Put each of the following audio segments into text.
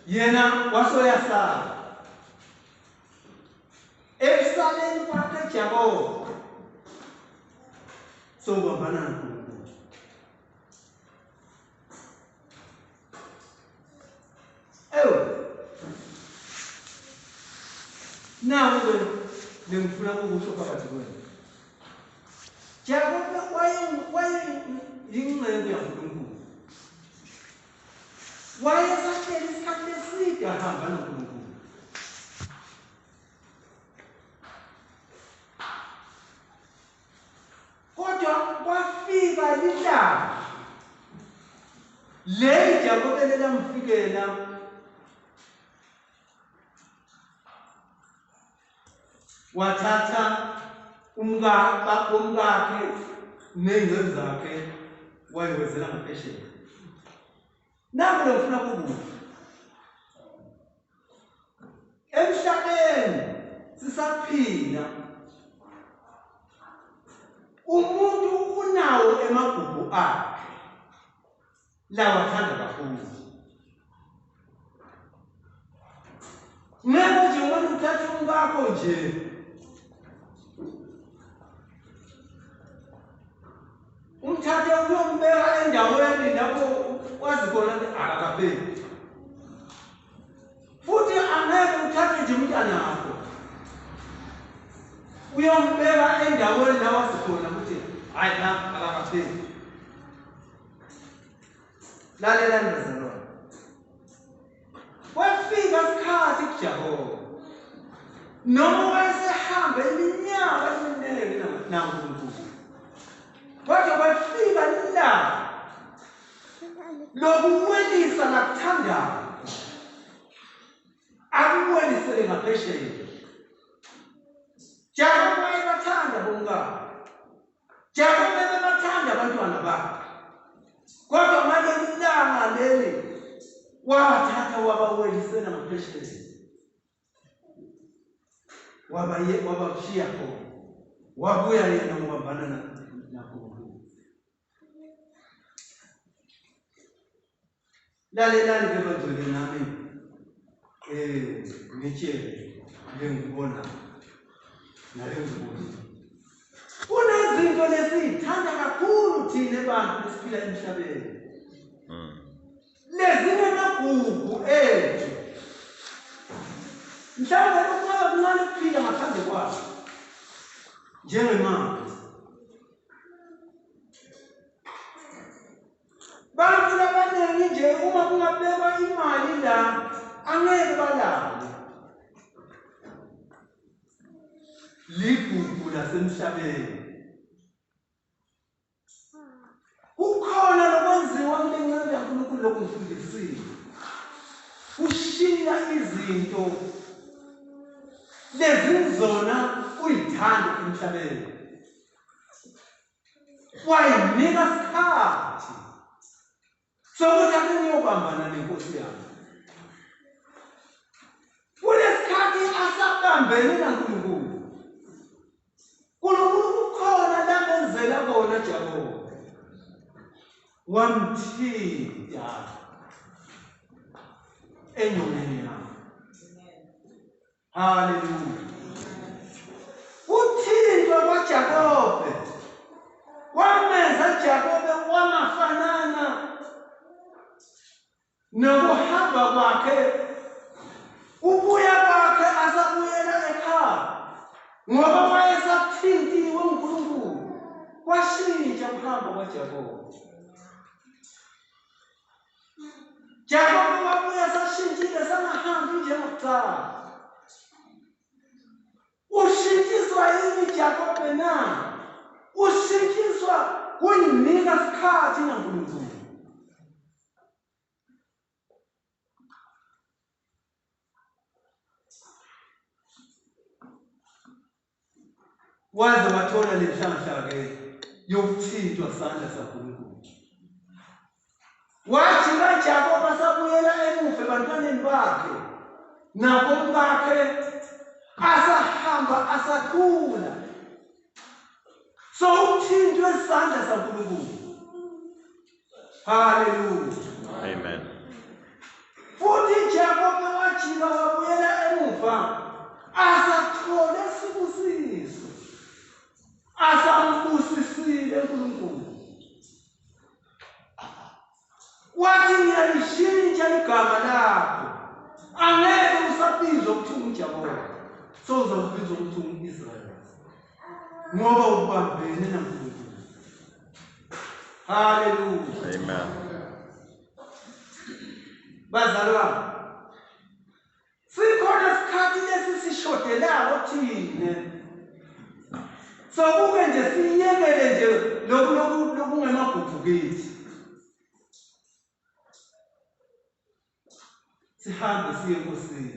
yena wasoyasala ekusaleni kwakhe Jakobe sobambana noNkulunkulu. Nawe bengifuna ukusho phakathi kwenu. Jakobe wayeyingcengu yaNkulunkulu. Wayesahleli isikhathi eside ahamba noNkulunkulu. Kodwa kwafika ilanga le Jakobe lelamfikela wathatha umkakhe ney'ngcezu zakhe wayiwezela ngaphesheya. Nami ngifuna ukubuza emhlabeni sisaphila umuntu unawo emagugu akhe lawa athanda kakhulu. Ngeke nje uma uthatha umkakho nje umthathe uyombeka endaweni lapho wazi khona akakapheli. Futhi angeke uthathe nje umntana wakho uyombeka endaweni la wazi khona ukuthi hayi la akakapheli. Lalela ndazalwane, kwafika isikhathi kuJakobe noma wayesehambe iminyaka eminingi naNkulunkulu, kodwa kwafika ilanga lokuwelisa nakuthandayo akuwelisele ngaphesheya. Jakobe wayebathanda bomkakhe, Jakobe wayebathanda abantwana bakhe, kodwa ngaleli ilanga leli wathatha wabawelisela ngaphesheya, wabashiya khona, wabuya yena ngobambana naNkulunkulu. Lalelani ke bangcwele nami ngitshele ngengibona nalengibona. Kunezinto lesiyithanda kakhulu thina abantu esiphila emhlabeni. Lezinye amagugu ethu mhlawumbe ukuba kuncane ukuphila ngaphandle kwazo njengemali. Bantu abaningi nje uma kungabekwa imali la angeke balale. Ligugu lasemhlabeni. Kukhona lokwenziwa kulencane yaNkulunkulu lokufundisile. Kushiya izinto lezizona uyithanda emhlabeni. Wayinika isikhathi sokuthi ake ngiyobambana nenkosi yami. Kulesikhathi asabambene naNkulunkulu. uNkulunkulu kukhona la enzela kona Jakobe. Wamthinta enyoneni yakhe. Hallelujah. Uthintwa kwaJakobe wamenza Jakobe wangafanana nokuhamba kwakhe, ubuya kwakhe asabuyela ekhaya ngoba wayesathintiwe uNkulunkulu. Kwashintsha ukuhamba kwaJakobe. Jakobe wabuya sashintshile sangahambi njengokuqala. Ushintshiswa yini Jakobe na? Ushintshiswa kuyinika isikhathi naNkulunkulu. Waze wathola lenhlanhla ke yokuthintwa isandla saNkulunkulu. Wathi kaJakobe asabuyela emuva ebantwaneni bakhe nabo bakhe asahamba asakhula. So uthintwe isandla saNkulunkulu. Hallelujah. Amen. Futhi Jakobe igama lakho angeke usabizwa ukuthi unguJakobe sowuzobizwa ukuthi ungu-Israyeli ngoba ubambene naNkulunkulu. Hallelujah. Amen. Bazalwane, sikhona isikhathi lesi sishodelayo thina. So kuke nje siyekele nje lokungemagugu kithi. Sihambe siye enkosini.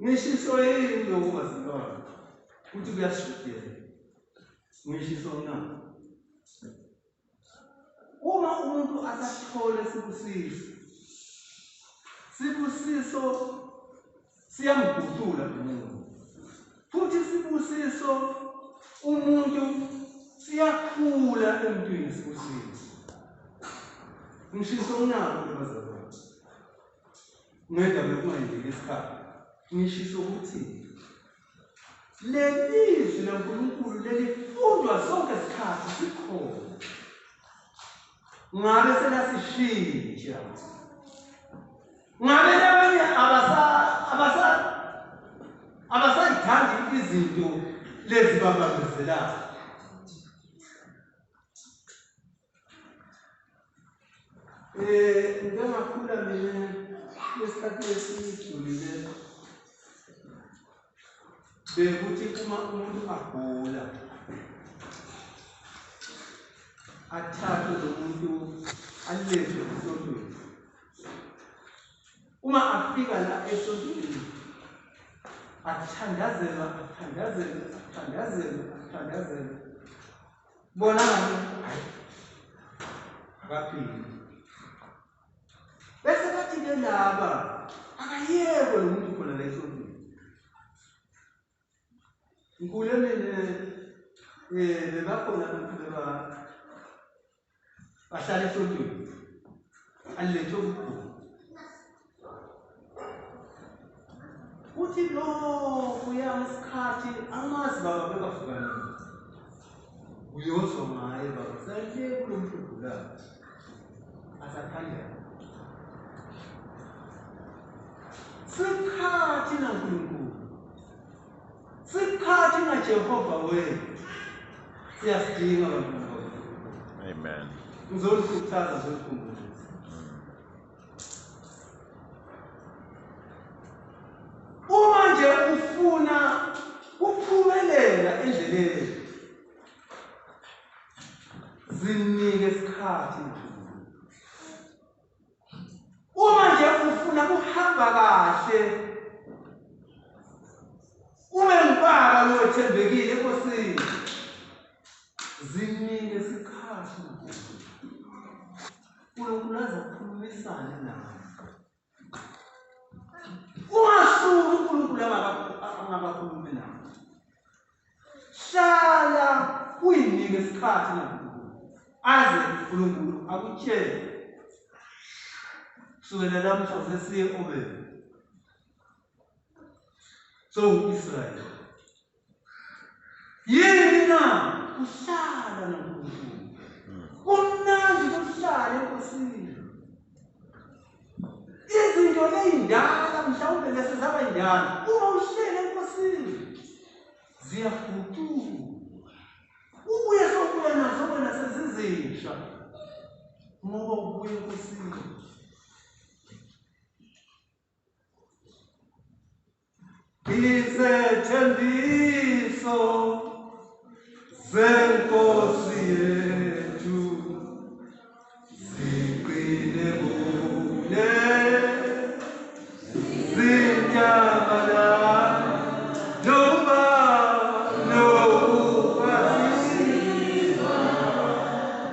Ngishiso yini lokuba silwana ukuthi kuyashudela. Ngishiso na. Uma umuntu asathola sibusiso siyamguqula umuntu. Futhi sibusiso umuntu siyakhula emntwini sibusiso. Ngishiso nako bazalwane. Ngeda bekungendlela isikhathi. Ngishiso ukuthi lelizwi laNkulunkulu lelifundwa sonke isikhathi sikhona. Ngabe selasishintsha. Ngabe abanye abasayithandi izinto lezi babambezelayo. Njengakhula mina lesikhathi esidlulile bekuthi uma umuntu agula athathwe lo muntu alethwe esontweni. Uma afika la esontweni athandazelwa bona hayi akaphili. Bese bathi ke laba akayekwe lo muntu khona la esontweni. Nkulumene bebakhona abantu bahlala esontweni alethwe ukugula. Uthi lo kuyama isikhathi amazi baba bekafukanile. Uyozwa ngaye baba sale kulo muntu ogulayo. Asakhandela. Sikhathi naNkulunkulu. Sikhathi naJehova wethu. Siyasidinga abantu. Amen. Ngizolikhuthaza ngizolikhumbuza. Uma nje ufuna ukuphumelela endleleni, zinike isikhathi. Uma nje ufuna ukuhamba kahle, uma ngibaba lothembekile enkosini, zinike isikhathi. uNkulunkulu azokhulumisana nawe. Ungasuki uNkulunkulu angabakhulumi nawe. Hlala uyinike isikhathi naNkulunkulu. Aze uNkulunkulu akutshele. Kusukela lamhla sesiye obeni. So Israel. Yena uhlala naNkulunkulu. Kumnandi ukuhlala enkosini. Izinto ley'ndala mhlawumbe lesi zaba indala. Uma uhlele enkosini ziyafutuka. Ubuye sokuya nazo wena sezizisha. Ngoba ubuye enkosini. Isethembiso zenkosi yethu ziqine kule zinyamala noma nokuphathiswa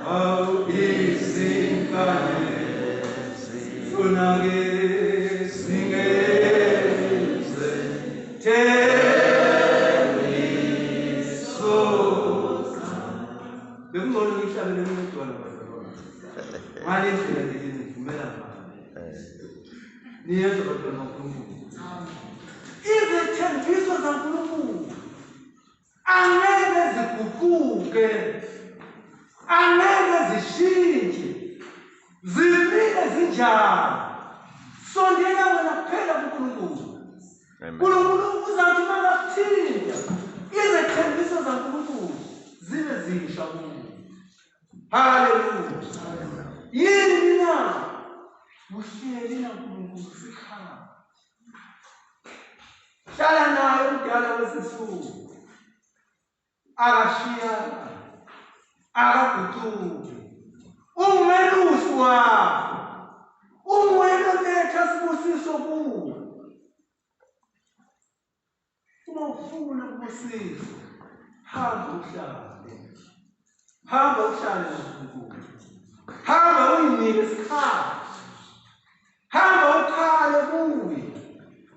awu izinkane sonake izithembiso zaNkulunkulu angeke ziguquke, angeke zishintshe, zifike zinjalo. Sondela wena kuphela kuNkulunkulu. uNkulunkulu uzathi makakuthinta izethembiso zaNkulunkulu zibe zisha kuwe. Haleluya. Yini na uhleli naNkulunkulu sikhala. Hlala naye umdala wesisuku. Akashiyana, akaguquki. Ungumelusi wakho. Ungwena letha sibusiso kuwe. Uma ufuna ubusiso, hamba uhlale. Hamba uhlale noNkulunkulu. Hamba uyinike isikhathi. Hamba ukhale kuye.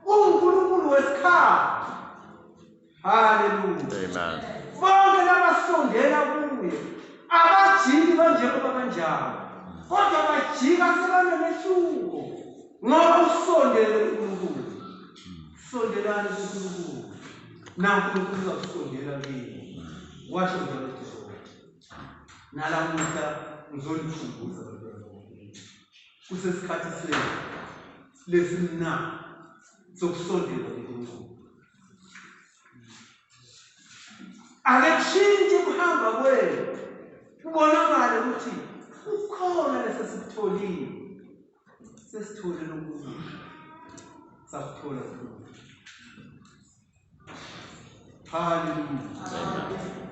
UNkulunkulu wesikhathi. Haleluya. Amen. Bonke labasondela kuye abajiki banjengoba kanjalo, kodwa bajika sebanemehluko ngoba usondele kuNkulunkulu. Sondelani kuNkulunkulu, naNkulunkulu uzasondela kini. Washo njalo uThixo. Nalamuhla ngizolikhumbuza kusesikhathi senu lesimnandi sokusondela kuNkulunkulu. Ake kushintshe ukuhamba kwenu kubonakale ukuthi kukhona lesesitholile. Sesithole lokukhulu. Sakuthola kukhulu. Hallelujah.